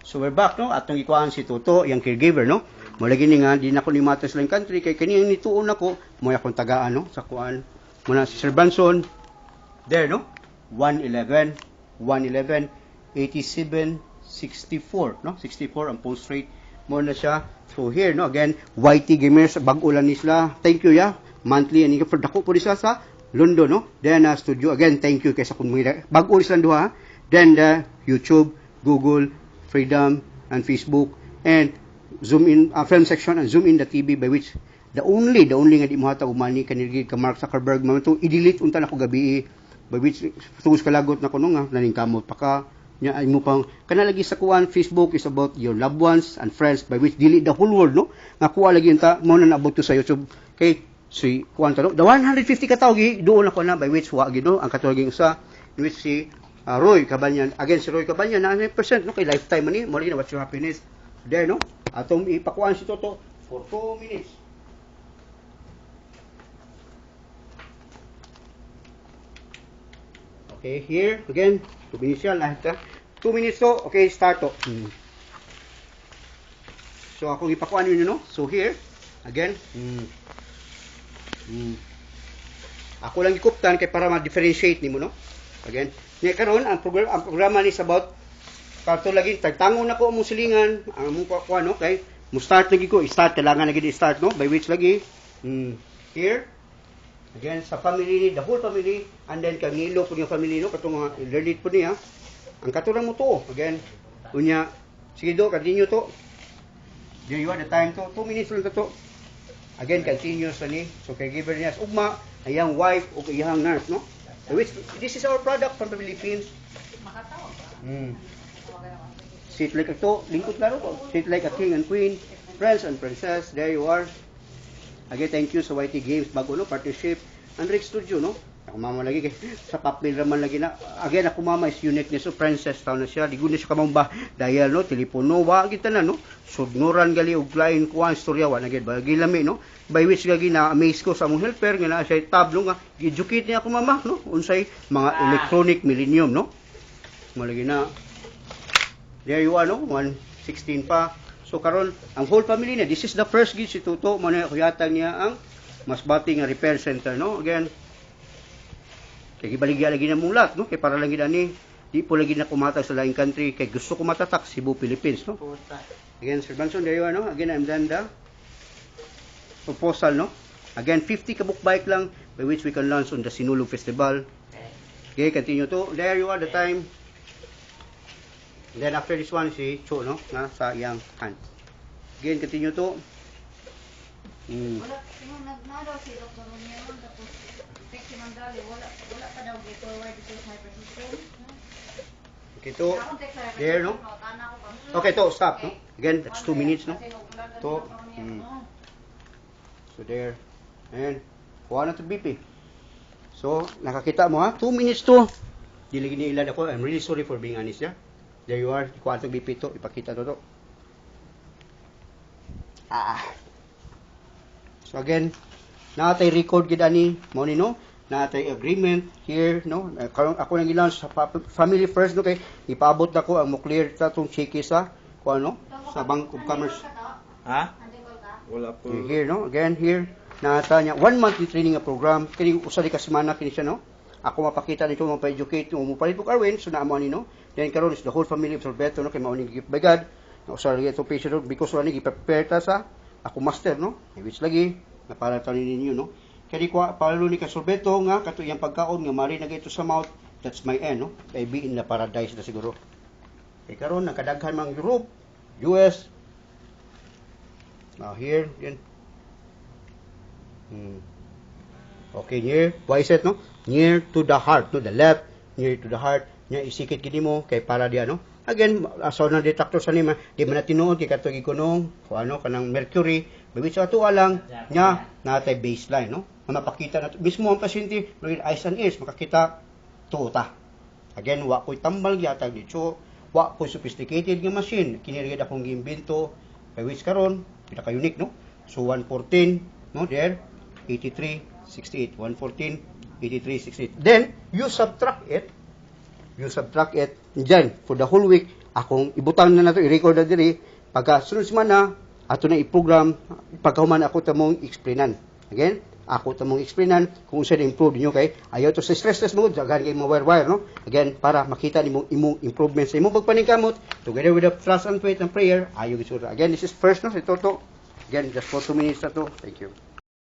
So we're back, no? Atong ikuan si Toto, yung caregiver, no? Mula gini nga, di na ko ni matters lang country, kay kaniyang nituon ako, mo akong tagaan, no? Sa kuan. Muna si Sir Banson, there, no? 111, 111, 87, 64, no? 64 ang post rate. Mo na siya. So here, no? Again, YT Gamers, bag-ulan nisla. Thank you, yeah. Monthly, and for dako po nisla sa London, no? Then, studio, again, thank you kaysa kung mga bag-ulis lang duha. Then, YouTube, Google, Freedom, and Facebook, and zoom in, film section, and zoom in the TV, by which, the only nga di mo hata umani, kanilgid ka Mark Zuckerberg, mga ito, i-delete unta na ko gabi, by which, tungos kalagot na ko nung nga, naning kamot pa ka, nya ay mo pang kanalagi sa kuan Facebook is about your loved ones and friends by which dili the whole world, no, nga kuha lagi unta mo na naabot to sa YouTube kay si kuan ta, no, the 150 ka tawo gi doon ako na by which wa gid, no, ang katulaging usa in which si Roy Cabanyan, again si Roy Cabanyan na 100%, no, kay lifetime man ni mo na what's your happiness there, no, atong ipakuan si Toto for 2 minutes. Okay, here again 2 minutes yan lahat, 2 minutes to, okay, start to. So ako ipakuan niyo, no, so here again ako lang gikuptan kay para ma-differentiate nimo, no, again nya karon ang programa ni is about karto lagi tagtangon nako among silingan ang among kuan, no, kay mo start lagi ko i-start kailangan lagi i-start, no, by which lagi here again sa family ni the whole family and then kanilo po yung family, no, katong learn it po niya ang katurang mo to again unya sige do continue to there you are the time to 2 minutes lang to again continue sa ni so caregiver niya ugma ayang wife o iyang nurse, no, which this is our product from the Philippines. Sit like a to lingkod laro to sit like a king and queen, prince and princess, there you are. Again, thank you sa YT Games, bago, no, partnership, Andrick Studio, no? Ako mama lagi, kay, sa papel raman lagi na. Again, ako mama is uniqueness, so princess, tao na siya, ligo na siya kamang ba, dahil, no, telepono, wagi ta na, no? Sugnuran gali, uglain ko ang storyawan, again, bagi lami, no? By which, gagi, na-amaze ko sa mong helper, nga na siya tablo, nga, educate niya ako mama, no? Unsay, mga electronic millennium, no? Malagi na, there you are, no? 116 pa. So karon ang whole family niya, this is the first gid si Toto, mo na kuyatag niya ang Masbate nga repair center, no, again kay gibaligya lagi na mong lahat, no, kay para lang gid ani di po lagi na kumatag sa laing country kay gusto ko matatak Cebu, Philippines, no. Again, Sir Banson, there you are, no, again I'm done the proposal, no, again 50 ka book bike lang by which we can launch on the Sinulog Festival. Okay, continue to, there you are the time. Then after this one si Cho, no, na sa iyang hand. Again, continue to. Wala, nagnadaw si Dr. Romero, tapos Pexi Mandali, wala pa daw forward dito sa hypersystem. Okay, to. There, no? Okay, to, stop, no? Again, that's 2 minutes, no? To. So there. And, kuha na to BP. So, nakakita mo, ha? 2 minutes to. Dili giniilad ako. I'm really sorry for being honest, yeah? There you are. Kuha to BP to. Ipakita to to. So again, natay record gid ani mo ni, no, natay agreement here, no, ako nang ilan sa family first, no, kay ipaabot nako ang mo clear ta tong cheque sa kuan, no, sa Bank of Commerce. Ha? Wala po. Here, no, again here nata niya 1 month training nga program kini usa di ka semana kini siya, no. Ako mapakita nito mo pa-educate mo palit og Arwin so naamo ni, no. Then karon is the whole family of Sorbeto, no, kay mao ni gift by God. Usa lagi to patient because wala ni gi-prepare ta sa ako master, no, which lagi na para tanin ninyo, no, kani ko palo ni kasorbeto nga kato yang pagkaon nga mari na ito sa mouth, that's my end, no, kay be in the paradise na siguro kay karon nakadaghan mang Europe, US, now here again, okay, near why is it, no, near to the heart, no, the left near to the heart nya isikit gid mo kay para dia, no. Again, asaw na detector sa nima, di man na tinuod, kay katong ikunong, ano, kanang mercury, babi sa ato alang, nya, natay baseline, no? Mapakita na, mismo ang pasyente, eyes and ears, makakita, tuta. Again, wa ko'y tambal yata dito, wa ko'y sophisticated nga machine, kinirigid akong gimbento, kay which karon, pinaka-unique, no? So, 114, no, there, 83, 68, 114, 83, 68. Then, you subtract it, dyan, for the whole week, akong ibutang na nato i-record na diri pagka sunod semana ato na i-program pagkahuman ako tamong explainan. Again, ako tamong explainan kung unsa na-improve ninyo kay ayaw to sa stress mo daghan kay mawire-wire no. Again, para makita nimo imong improvement sa imong pagpaningkamot together with the trust and faith and prayer ayo gisura. Again, this is first no si Toto. Again, just for 2 minutes na to. Thank you.